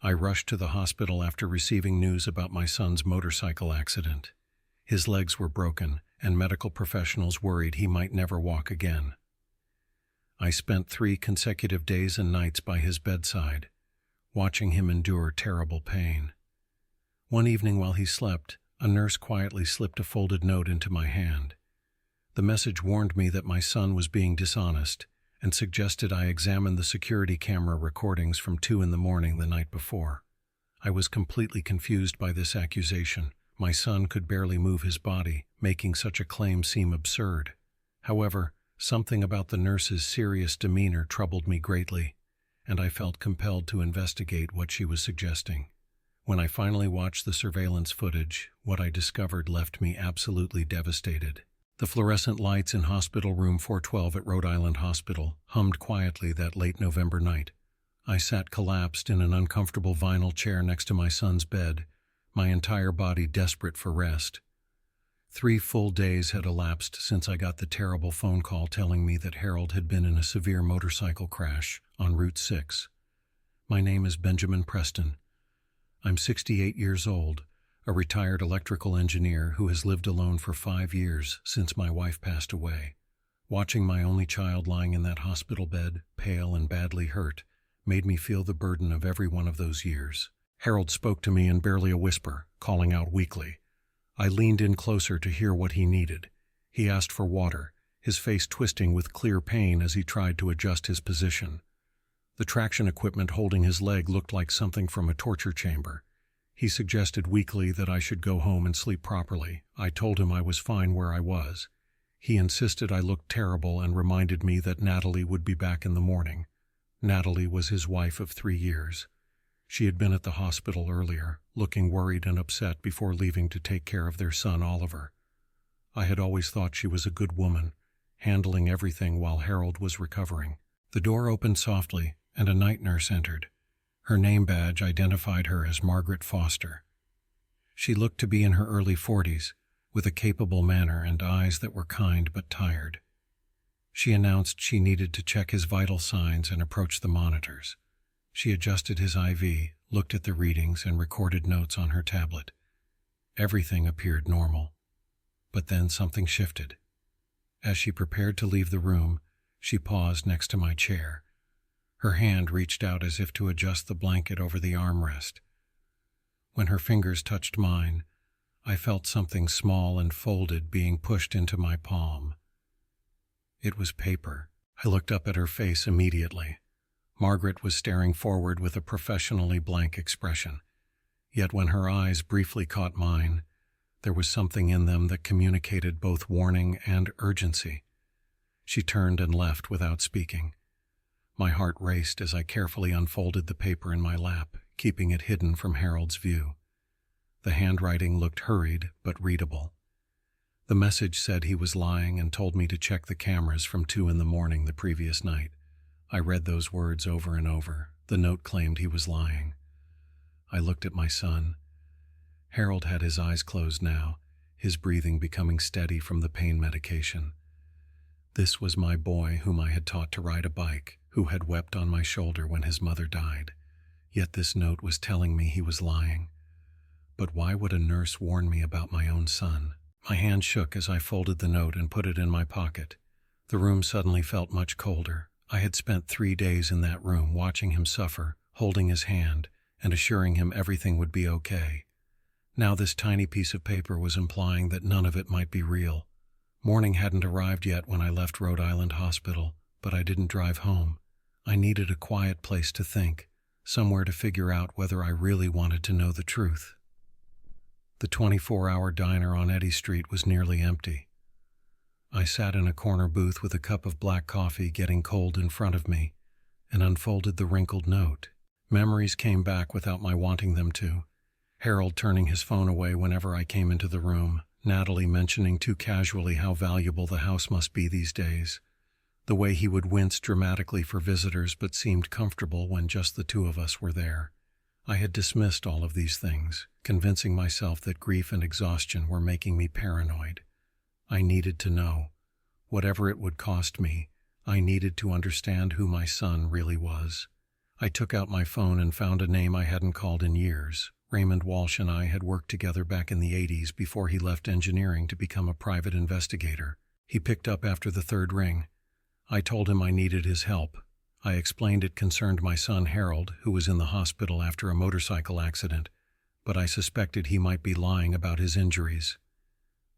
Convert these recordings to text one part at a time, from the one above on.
I rushed to the hospital after receiving news about my son's motorcycle accident. His legs were broken, and medical professionals worried he might never walk again. I spent 3 consecutive days and nights by his bedside, watching him endure terrible pain. One evening while he slept, a nurse quietly slipped a folded note into my hand. The message warned me that my son was being dishonest and suggested I examine the security camera recordings from 2 in the morning the night before. I was completely confused by this accusation. My son could barely move his body, making such a claim seem absurd. However, something about the nurse's serious demeanor troubled me greatly, and I felt compelled to investigate what she was suggesting. When I finally watched the surveillance footage, what I discovered left me absolutely devastated. The fluorescent lights in Hospital Room 412 at Rhode Island Hospital hummed quietly that late November night. I sat collapsed in an uncomfortable vinyl chair next to my son's bed, my entire body desperate for rest. 3 full days had elapsed since I got the terrible phone call telling me that Harold had been in a severe motorcycle crash on Route 6. My name is Benjamin Preston. I'm 68 years old, a retired electrical engineer who has lived alone for 5 years since my wife passed away. Watching my only child lying in that hospital bed, pale and badly hurt, made me feel the burden of every one of those years. Harold spoke to me in barely a whisper, calling out weakly. I leaned in closer to hear what he needed. He asked for water, his face twisting with clear pain as he tried to adjust his position. The traction equipment holding his leg looked like something from a torture chamber. He suggested weakly that I should go home and sleep properly. I told him I was fine where I was. He insisted I looked terrible and reminded me that Natalie would be back in the morning. Natalie was his wife of 3 years. She had been at the hospital earlier, looking worried and upset before leaving to take care of their son Oliver. I had always thought she was a good woman, handling everything while Harold was recovering. The door opened softly, and a night nurse entered. Her name badge identified her as Margaret Foster. She looked to be in her early 40s, with a capable manner and eyes that were kind but tired. She announced she needed to check his vital signs and approach the monitors. She adjusted his IV, looked at the readings, and recorded notes on her tablet. Everything appeared normal. But then something shifted. As she prepared to leave the room, she paused next to my chair. Her hand reached out as if to adjust the blanket over the armrest. When her fingers touched mine, I felt something small and folded being pushed into my palm. It was paper. I looked up at her face immediately. Margaret was staring forward with a professionally blank expression. Yet when her eyes briefly caught mine, there was something in them that communicated both warning and urgency. She turned and left without speaking. My heart raced as I carefully unfolded the paper in my lap, keeping it hidden from Harold's view. The handwriting looked hurried but readable. The message said he was lying and told me to check the cameras from 2 in the morning the previous night. I read those words over and over. The note claimed he was lying. I looked at my son. Harold had his eyes closed now, his breathing becoming steady from the pain medication. This was my boy whom I had taught to ride a bike, who had wept on my shoulder when his mother died. Yet this note was telling me he was lying. But why would a nurse warn me about my own son? My hand shook as I folded the note and put it in my pocket. The room suddenly felt much colder. I had spent 3 days in that room watching him suffer, holding his hand, and assuring him everything would be okay. Now this tiny piece of paper was implying that none of it might be real. Morning hadn't arrived yet when I left Rhode Island Hospital, but I didn't drive home. I needed a quiet place to think, somewhere to figure out whether I really wanted to know the truth. The 24-hour diner on Eddy Street was nearly empty. I sat in a corner booth with a cup of black coffee getting cold in front of me and unfolded the wrinkled note. Memories came back without my wanting them to. Harold turning his phone away whenever I came into the room, Natalie mentioning too casually how valuable the house must be these days, the way he would wince dramatically for visitors but seemed comfortable when just the 2 of us were there. I had dismissed all of these things, convincing myself that grief and exhaustion were making me paranoid. I needed to know. Whatever it would cost me, I needed to understand who my son really was. I took out my phone and found a name I hadn't called in years. Raymond Walsh and I had worked together back in the 80s before he left engineering to become a private investigator. He picked up after the third ring. I told him I needed his help. I explained it concerned my son Harold, who was in the hospital after a motorcycle accident, but I suspected he might be lying about his injuries.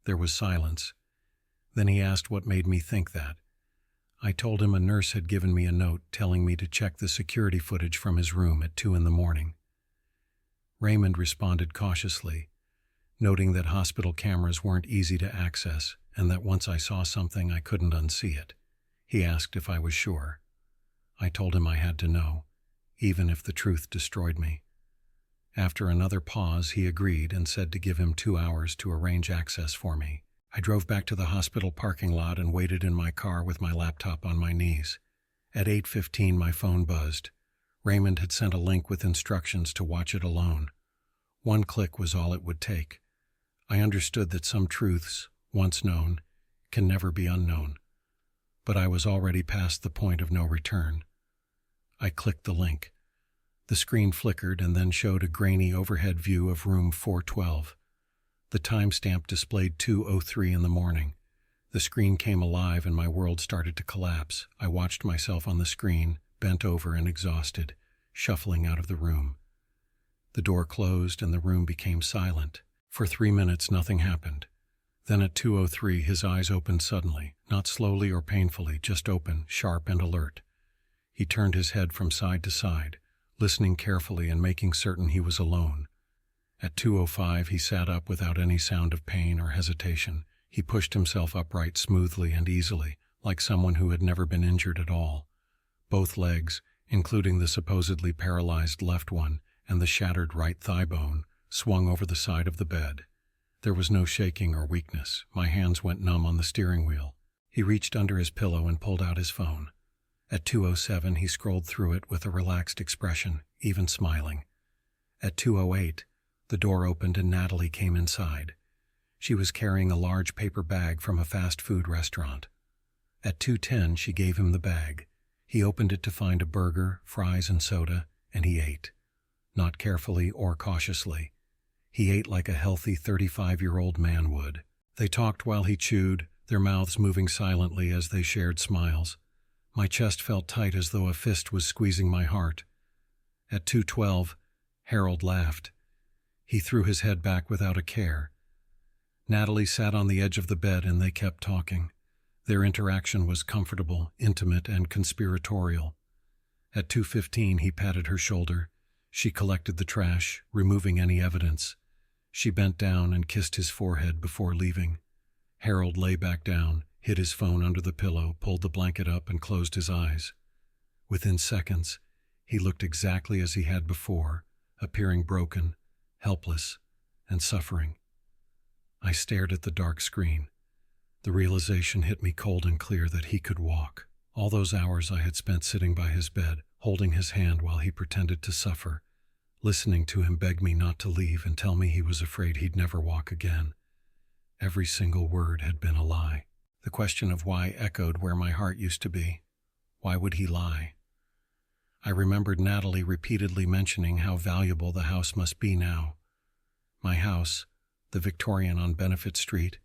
There was silence. Then he asked what made me think that. I told him a nurse had given me a note telling me to check the security footage from his room at 2 a.m. Raymond responded cautiously, noting that hospital cameras weren't easy to access and that once I saw something I couldn't unsee it. He asked if I was sure. I told him I had to know, even if the truth destroyed me. After another pause, he agreed and said to give him 2 hours to arrange access for me. I drove back to the hospital parking lot and waited in my car with my laptop on my knees. At 8:15, my phone buzzed. Raymond had sent a link with instructions to watch it alone. 1 click was all it would take. I understood that some truths, once known, can never be unknown. But I was already past the point of no return. I clicked the link. The screen flickered and then showed a grainy overhead view of room 412. The timestamp displayed 2:03 in the morning. The screen came alive and my world started to collapse. I watched myself on the screen, bent over and exhausted, shuffling out of the room. The door closed and the room became silent. For 3 minutes, nothing happened. Then at 2:03, his eyes opened suddenly, not slowly or painfully, just open, sharp and alert. He turned his head from side to side, listening carefully and making certain he was alone. At 2:05, he sat up without any sound of pain or hesitation. He pushed himself upright smoothly and easily, like someone who had never been injured at all. Both legs, including the supposedly paralyzed left one and the shattered right thigh bone, swung over the side of the bed. There was no shaking or weakness. My hands went numb on the steering wheel. He reached under his pillow and pulled out his phone. At 2:07, he scrolled through it with a relaxed expression, even smiling. At 2:08, the door opened and Natalie came inside. She was carrying a large paper bag from a fast food restaurant. At 2:10, she gave him the bag. He opened it to find a burger, fries, and soda, and he ate. Not carefully or cautiously. He ate like a healthy 35-year-old man would. They talked while he chewed, their mouths moving silently as they shared smiles. My chest felt tight as though a fist was squeezing my heart. At 2:12, Harold laughed. He threw his head back without a care. Natalie sat on the edge of the bed and they kept talking. Their interaction was comfortable, intimate, and conspiratorial. At 2:15, he patted her shoulder. She collected the trash, removing any evidence. She bent down and kissed his forehead before leaving. Harold lay back down, hid his phone under the pillow, pulled the blanket up, and closed his eyes. Within seconds, he looked exactly as he had before, appearing broken, helpless, and suffering. I stared at the dark screen. The realization hit me cold and clear that he could walk. All those hours I had spent sitting by his bed, holding his hand while he pretended to suffer, listening to him beg me not to leave and tell me he was afraid he'd never walk again. Every single word had been a lie. The question of why echoed where my heart used to be. Why would he lie? I remembered Natalie repeatedly mentioning how valuable the house must be now. My house, the Victorian on Benefit Street,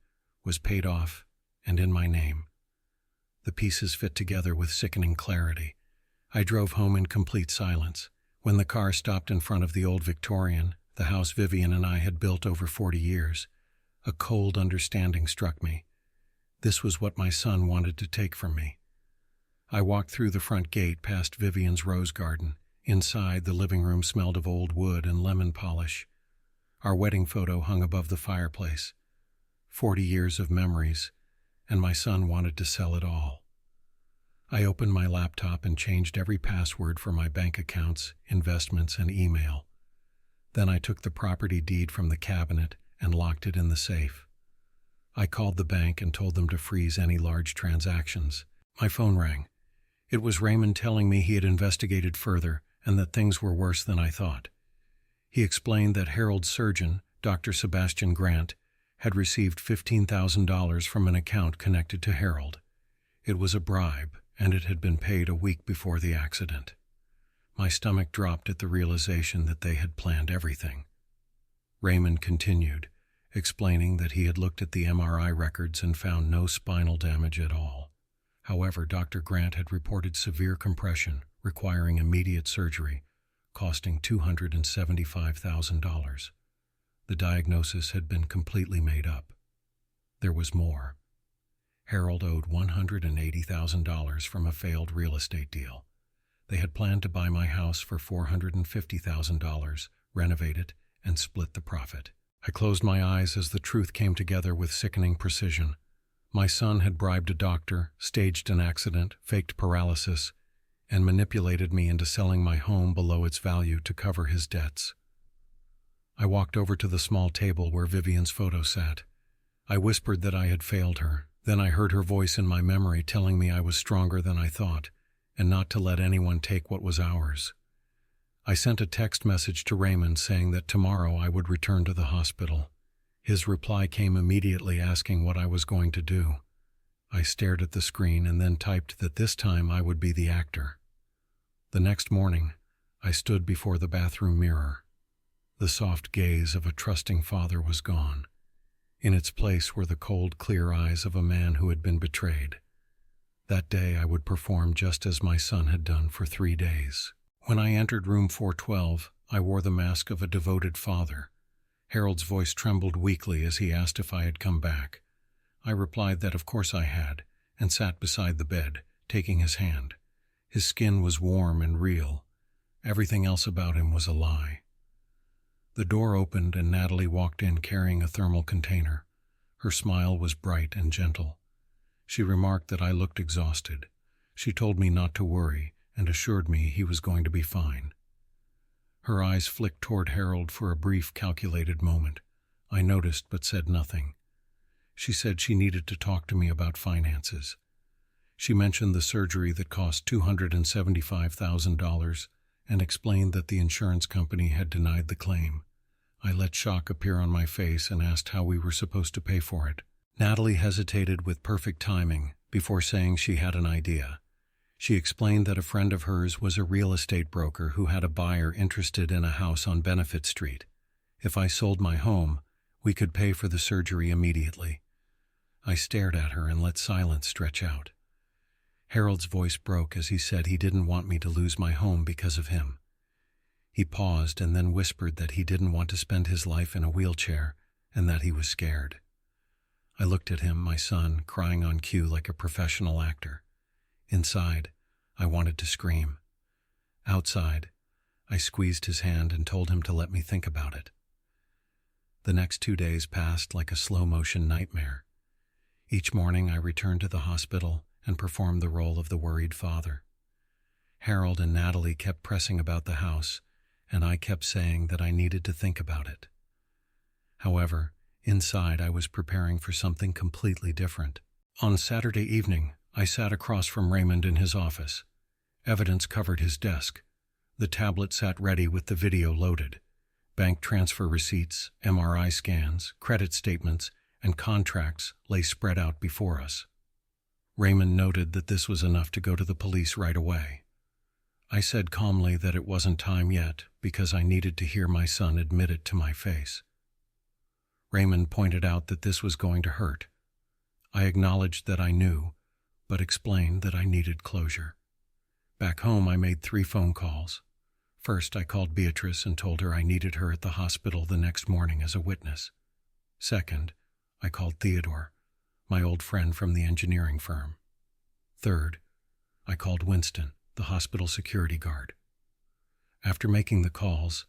was paid off and in my name. The pieces fit together with sickening clarity. I drove home in complete silence. When the car stopped in front of the old Victorian, the house Vivian and I had built over 40 years, a cold understanding struck me. This was what my son wanted to take from me. I walked through the front gate past Vivian's rose garden. Inside, the living room smelled of old wood and lemon polish. Our wedding photo hung above the fireplace. 40 years of memories, and my son wanted to sell it all. I opened my laptop and changed every password for my bank accounts, investments, and email. Then I took the property deed from the cabinet and locked it in the safe. I called the bank and told them to freeze any large transactions. My phone rang. It was Raymond telling me he had investigated further and that things were worse than I thought. He explained that Harold's surgeon, Dr. Sebastian Grant, had received $15,000 from an account connected to Harold. It was a bribe, and it had been paid a week before the accident. My stomach dropped at the realization that they had planned everything. Raymond continued, explaining that he had looked at the MRI records and found no spinal damage at all. However, Dr. Grant had reported severe compression, requiring immediate surgery, costing $275,000. The diagnosis had been completely made up. There was more. Harold owed $180,000 from a failed real estate deal. They had planned to buy my house for $450,000, renovate it, and split the profit. I closed my eyes as the truth came together with sickening precision. My son had bribed a doctor, staged an accident, faked paralysis, and manipulated me into selling my home below its value to cover his debts. I walked over to the small table where Vivian's photo sat. I whispered that I had failed her. Then I heard her voice in my memory telling me I was stronger than I thought, and not to let anyone take what was ours. I sent a text message to Raymond saying that tomorrow I would return to the hospital. His reply came immediately asking what I was going to do. I stared at the screen and then typed that this time I would be the actor. The next morning, I stood before the bathroom mirror. The soft gaze of a trusting father was gone. In its place were the cold, clear eyes of a man who had been betrayed. That day I would perform just as my son had done for 3 days. When I entered room 412, I wore the mask of a devoted father. Harold's voice trembled weakly as he asked if I had come back. I replied that of course I had, and sat beside the bed, taking his hand. His skin was warm and real. Everything else about him was a lie. The door opened and Natalie walked in carrying a thermal container. Her smile was bright and gentle. She remarked that I looked exhausted. She told me not to worry and assured me he was going to be fine. Her eyes flicked toward Harold for a brief, calculated moment. I noticed but said nothing. She said she needed to talk to me about finances. She mentioned the surgery that cost $275,000 and explained that the insurance company had denied the claim. I let shock appear on my face and asked how we were supposed to pay for it. Natalie hesitated with perfect timing before saying she had an idea. She explained that a friend of hers was a real estate broker who had a buyer interested in a house on Benefit Street. If I sold my home, we could pay for the surgery immediately. I stared at her and let silence stretch out. Harold's voice broke as he said he didn't want me to lose my home because of him. He paused and then whispered that he didn't want to spend his life in a wheelchair and that he was scared. I looked at him, my son, crying on cue like a professional actor. Inside, I wanted to scream. Outside, I squeezed his hand and told him to let me think about it. The next 2 days passed like a slow-motion nightmare. Each morning I returned to the hospital and performed the role of the worried father. Harold and Natalie kept pressing about the house, and I kept saying that I needed to think about it. However, inside I was preparing for something completely different. On Saturday evening, I sat across from Raymond in his office. Evidence covered his desk. The tablet sat ready with the video loaded. Bank transfer receipts, MRI scans, credit statements, and contracts lay spread out before us. Raymond noted that this was enough to go to the police right away. I said calmly that it wasn't time yet because I needed to hear my son admit it to my face. Raymond pointed out that this was going to hurt. I acknowledged that I knew, but explained that I needed closure. Back home, I made 3 phone calls. First, I called Beatrice and told her I needed her at the hospital the next morning as a witness. Second, I called Theodore, my old friend from the engineering firm. Third, I called Winston, the hospital security guard. After making the calls,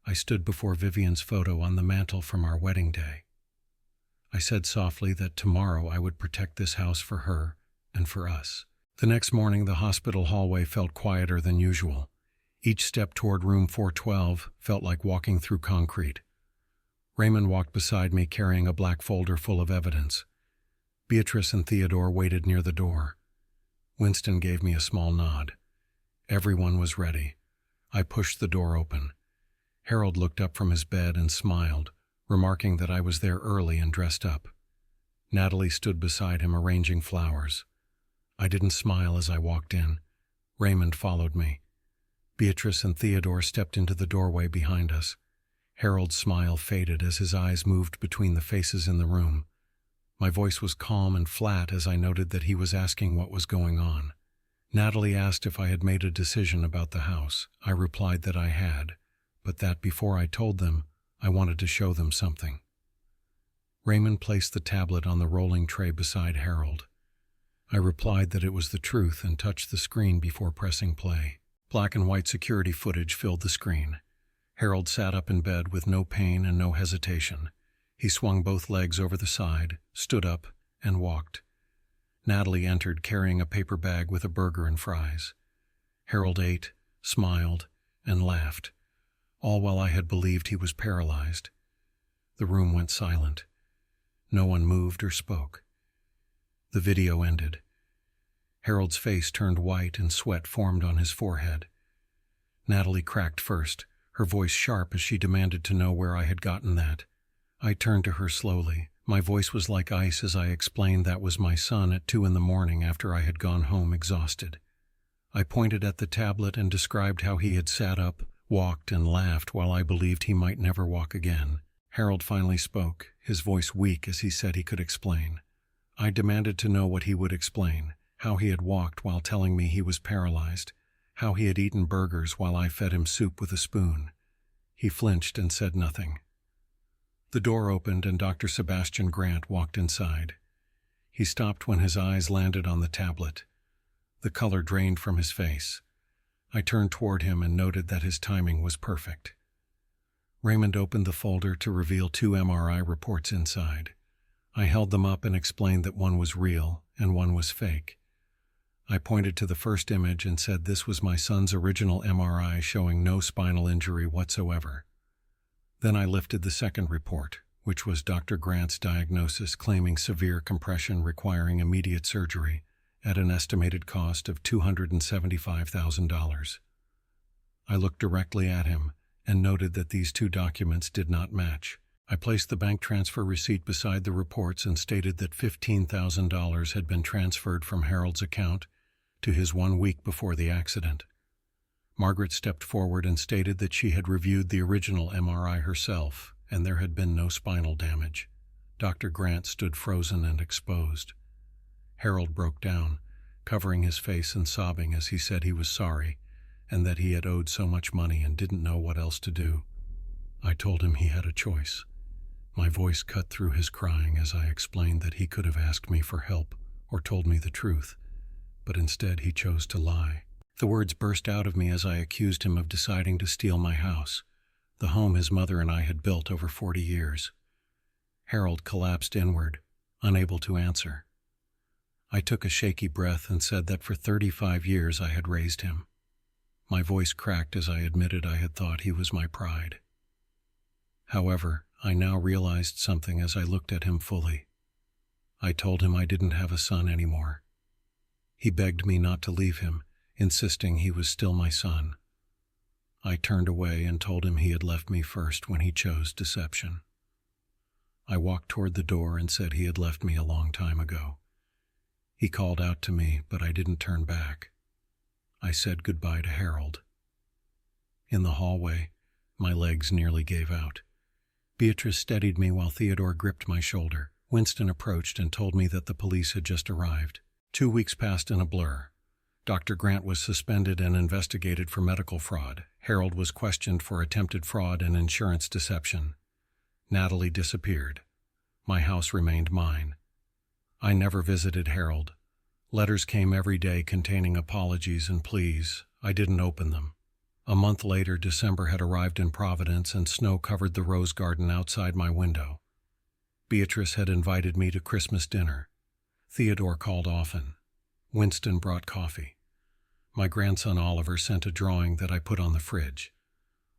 I stood before Vivian's photo on the mantel from our wedding day. I said softly that tomorrow I would protect this house for her and for us. The next morning, the hospital hallway felt quieter than usual. Each step toward room 412 felt like walking through concrete. Raymond walked beside me carrying a black folder full of evidence. Beatrice and Theodore waited near the door. Winston gave me a small nod. Everyone was ready. I pushed the door open. Harold looked up from his bed and smiled, remarking that I was there early and dressed up. Natalie stood beside him arranging flowers. I didn't smile as I walked in. Raymond followed me. Beatrice and Theodore stepped into the doorway behind us. Harold's smile faded as his eyes moved between the faces in the room. My voice was calm and flat as I noted that he was asking what was going on. Natalie asked if I had made a decision about the house. I replied that I had, but that before I told them, I wanted to show them something. Raymond placed the tablet on the rolling tray beside Harold. I replied that it was the truth and touched the screen before pressing play. Black and white security footage filled the screen. Harold sat up in bed with no pain and no hesitation. He swung both legs over the side, stood up, and walked. Natalie entered carrying a paper bag with a burger and fries. Harold ate, smiled, and laughed, all while I had believed he was paralyzed. The room went silent. No one moved or spoke. The video ended. Harold's face turned white and sweat formed on his forehead. Natalie cracked first, her voice sharp as she demanded to know where I had gotten that. I turned to her slowly. My voice was like ice as I explained that was my son at 2 a.m. after I had gone home exhausted. I pointed at the tablet and described how he had sat up, walked, and laughed while I believed he might never walk again. Harold finally spoke, his voice weak as he said he could explain. I demanded to know what he would explain, how he had walked while telling me he was paralyzed, how he had eaten burgers while I fed him soup with a spoon. He flinched and said nothing. The door opened and Dr. Sebastian Grant walked inside. He stopped when his eyes landed on the tablet. The color drained from his face. I turned toward him and noted that his timing was perfect. Raymond opened the folder to reveal 2 MRI reports inside. I held them up and explained that one was real and one was fake. I pointed to the first image and said this was my son's original MRI showing no spinal injury whatsoever. Then I lifted the second report, which was Dr. Grant's diagnosis claiming severe compression requiring immediate surgery at an estimated cost of $275,000. I looked directly at him and noted that these 2 documents did not match. I placed the bank transfer receipt beside the reports and stated that $15,000 had been transferred from Harold's account to his 1 week before the accident. Margaret stepped forward and stated that she had reviewed the original MRI herself, and there had been no spinal damage. Dr. Grant stood frozen and exposed. Harold broke down, covering his face and sobbing as he said he was sorry, and that he had owed so much money and didn't know what else to do. I told him he had a choice. My voice cut through his crying as I explained that he could have asked me for help or told me the truth, but instead he chose to lie. The words burst out of me as I accused him of deciding to steal my house, the home his mother and I had built over 40 years. Harold collapsed inward, unable to answer. I took a shaky breath and said that for 35 years I had raised him. My voice cracked as I admitted I had thought he was my pride. However, I now realized something as I looked at him fully. I told him I didn't have a son anymore. He begged me not to leave him, insisting he was still my son. I turned away and told him he had left me first when he chose deception. I walked toward the door and said he had left me a long time ago. He called out to me, but I didn't turn back. I said goodbye to Harold. In the hallway, my legs nearly gave out. Beatrice steadied me while Theodore gripped my shoulder. Winston approached and told me that the police had just arrived. 2 weeks passed in a blur. Dr. Grant was suspended and investigated for medical fraud. Harold was questioned for attempted fraud and insurance deception. Natalie disappeared. My house remained mine. I never visited Harold. Letters came every day containing apologies and pleas. I didn't open them. A month later, December had arrived in Providence and snow covered the rose garden outside my window. Beatrice had invited me to Christmas dinner. Theodore called often. Winston brought coffee. My grandson Oliver sent a drawing that I put on the fridge.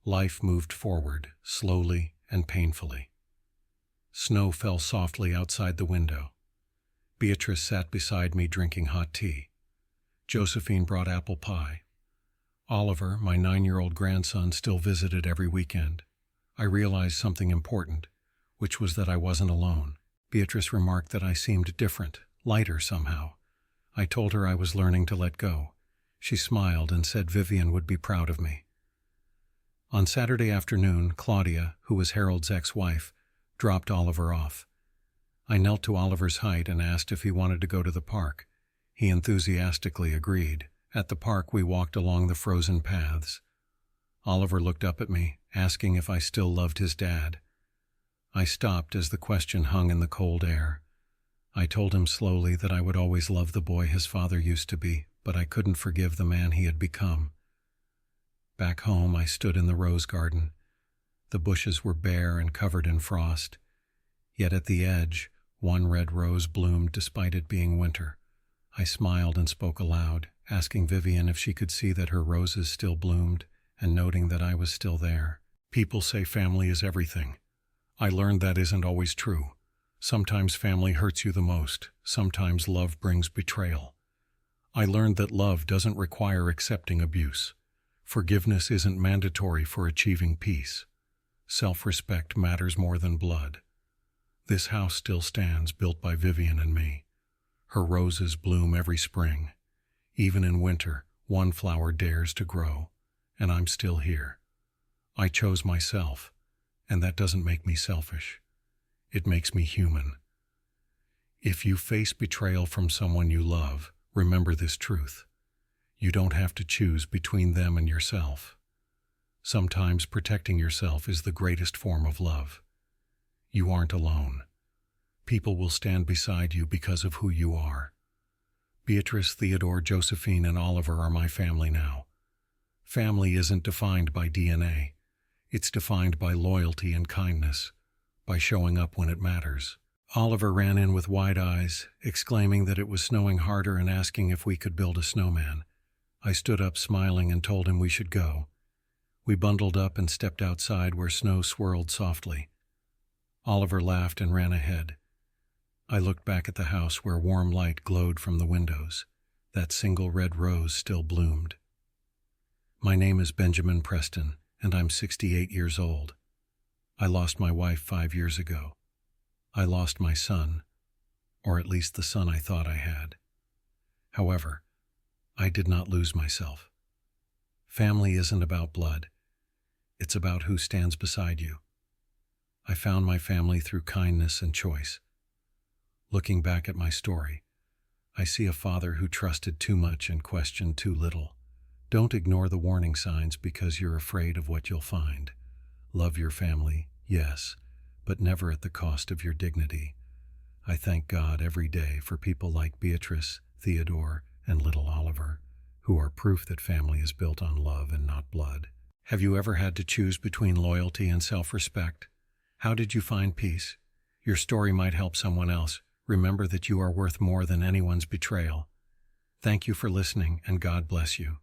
Life moved forward, slowly and painfully. Snow fell softly outside the window. Beatrice sat beside me drinking hot tea. Josephine brought apple pie. Oliver, my 9-year-old grandson, still visited every weekend. I realized something important, which was that I wasn't alone. Beatrice remarked that I seemed different, lighter somehow. I told her I was learning to let go. She smiled and said Vivian would be proud of me. On Saturday afternoon, Claudia, who was Harold's ex-wife, dropped Oliver off. I knelt to Oliver's height and asked if he wanted to go to the park. He enthusiastically agreed. At the park, we walked along the frozen paths. Oliver looked up at me, asking if I still loved his dad. I stopped as the question hung in the cold air. I told him slowly that I would always love the boy his father used to be, but I couldn't forgive the man he had become. Back home, I stood in the rose garden. The bushes were bare and covered in frost. Yet at the edge, one red rose bloomed despite it being winter. I smiled and spoke aloud, asking Vivian if she could see that her roses still bloomed, and noting that I was still there. People say family is everything. I learned that isn't always true. Sometimes family hurts you the most. Sometimes love brings betrayal. I learned that love doesn't require accepting abuse. Forgiveness isn't mandatory for achieving peace. Self-respect matters more than blood. This house still stands, built by Vivian and me. Her roses bloom every spring. Even in winter, one flower dares to grow, and I'm still here. I chose myself, and that doesn't make me selfish. It makes me human. If you face betrayal from someone you love, remember this truth. You don't have to choose between them and yourself. Sometimes protecting yourself is the greatest form of love. You aren't alone. People will stand beside you because of who you are. Beatrice, Theodore, Josephine, and Oliver are my family now. Family isn't defined by DNA. It's defined by loyalty and kindness, by showing up when it matters. Oliver ran in with wide eyes, exclaiming that it was snowing harder and asking if we could build a snowman. I stood up smiling and told him we should go. We bundled up and stepped outside where snow swirled softly. Oliver laughed and ran ahead. I looked back at the house where warm light glowed from the windows. That single red rose still bloomed. My name is Benjamin Preston, and I'm 68 years old. I lost my wife 5 years ago. I lost my son, or at least the son I thought I had. However, I did not lose myself. Family isn't about blood. It's about who stands beside you. I found my family through kindness and choice. Looking back at my story, I see a father who trusted too much and questioned too little. Don't ignore the warning signs because you're afraid of what you'll find. Love your family, yes, but never at the cost of your dignity. I thank God every day for people like Beatrice, Theodore, and little Oliver, who are proof that family is built on love and not blood. Have you ever had to choose between loyalty and self-respect? How did you find peace? Your story might help someone else. Remember that you are worth more than anyone's betrayal. Thank you for listening, and God bless you.